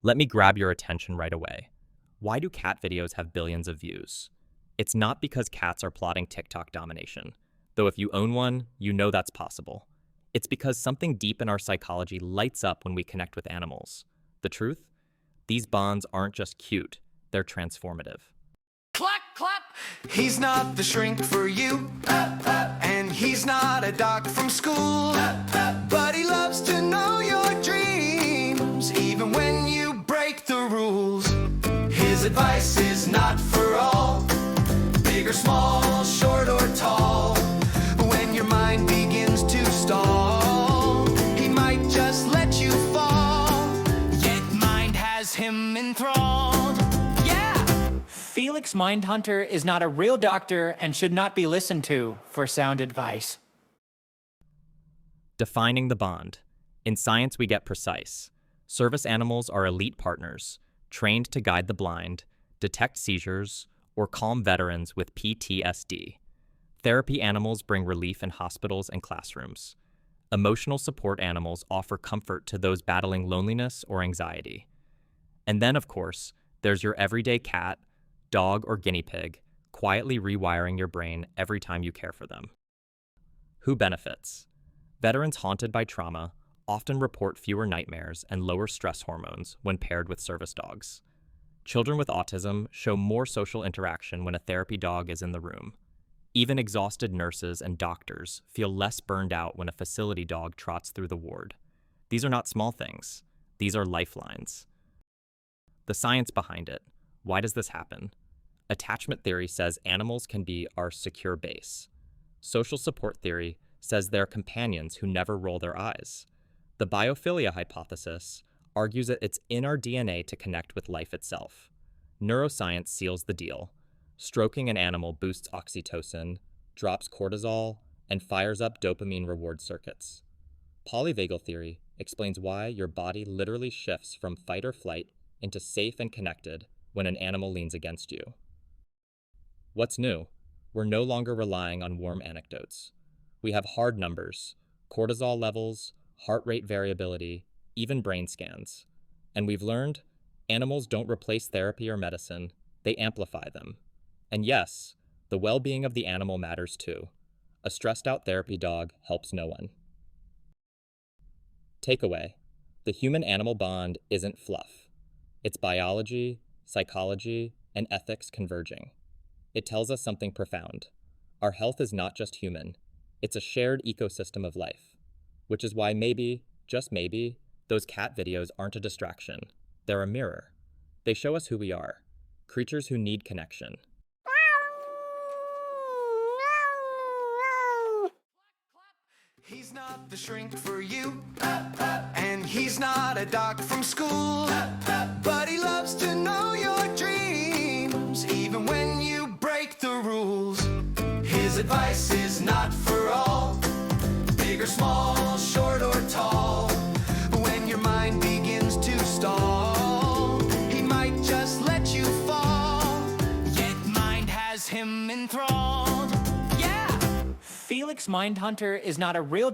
Let me grab your attention right away. Why do cat videos have billions of views? It's not because cats are plotting TikTok domination, though if you own one, you know that's possible. It's because something deep in our psychology lights up when we connect with animals. The truth? These bonds aren't just cute, they're transformative. Clap, clap! He's not the shrink for you, and he's not a doc from school, but he loves to know your dreams, even when you break the rules. His advice is not for all, big or small, short or tall. When your mind begins to stall, he might just let you fall, yet mind has him enthralled. Felix Mindhunter is not a real doctor and should not be listened to for sound advice. Defining the bond. In science, we get precise. Service animals are elite partners, trained to guide the blind, detect seizures, or calm veterans with PTSD. Therapy animals bring relief in hospitals and classrooms. Emotional support animals offer comfort to those battling loneliness or anxiety. And then, of course, there's your everyday cat, dog, or guinea pig, quietly rewiring your brain every time you care for them. Who benefits? Veterans haunted by trauma often report fewer nightmares and lower stress hormones when paired with service dogs. Children with autism show more social interaction when a therapy dog is in the room. Even exhausted nurses and doctors feel less burned out when a facility dog trots through the ward. These are not small things. These are lifelines. The science behind it. Why does this happen? Attachment theory says animals can be our secure base. Social support theory says they're companions who never roll their eyes. The biophilia hypothesis argues that it's in our DNA to connect with life itself. Neuroscience seals the deal. Stroking an animal boosts oxytocin, drops cortisol, and fires up dopamine reward circuits. Polyvagal theory explains why your body literally shifts from fight or flight into safe and connected when an animal leans against you. What's new? We're no longer relying on warm anecdotes. We have hard numbers, cortisol levels, heart rate variability, even brain scans. And we've learned animals don't replace therapy or medicine, they amplify them. And yes, the well-being of the animal matters too. A stressed-out therapy dog helps no one. Takeaway: the human-animal bond isn't fluff. It's biology, psychology, and ethics converging. It tells us something profound. Our health is not just human. It's a shared ecosystem of life. Which is why maybe, just maybe, those cat videos aren't a distraction. They're a mirror. They show us who we are. Creatures who need connection. He's not the shrink for you, and he's not a doc from school, but he loves to know your dreams, even when you break the rules. His advice is not for all, big or small, short or tall. When your mind begins to stall, he might just let you fall, yet mind has him enthralled. Felix Mindhunter is not a real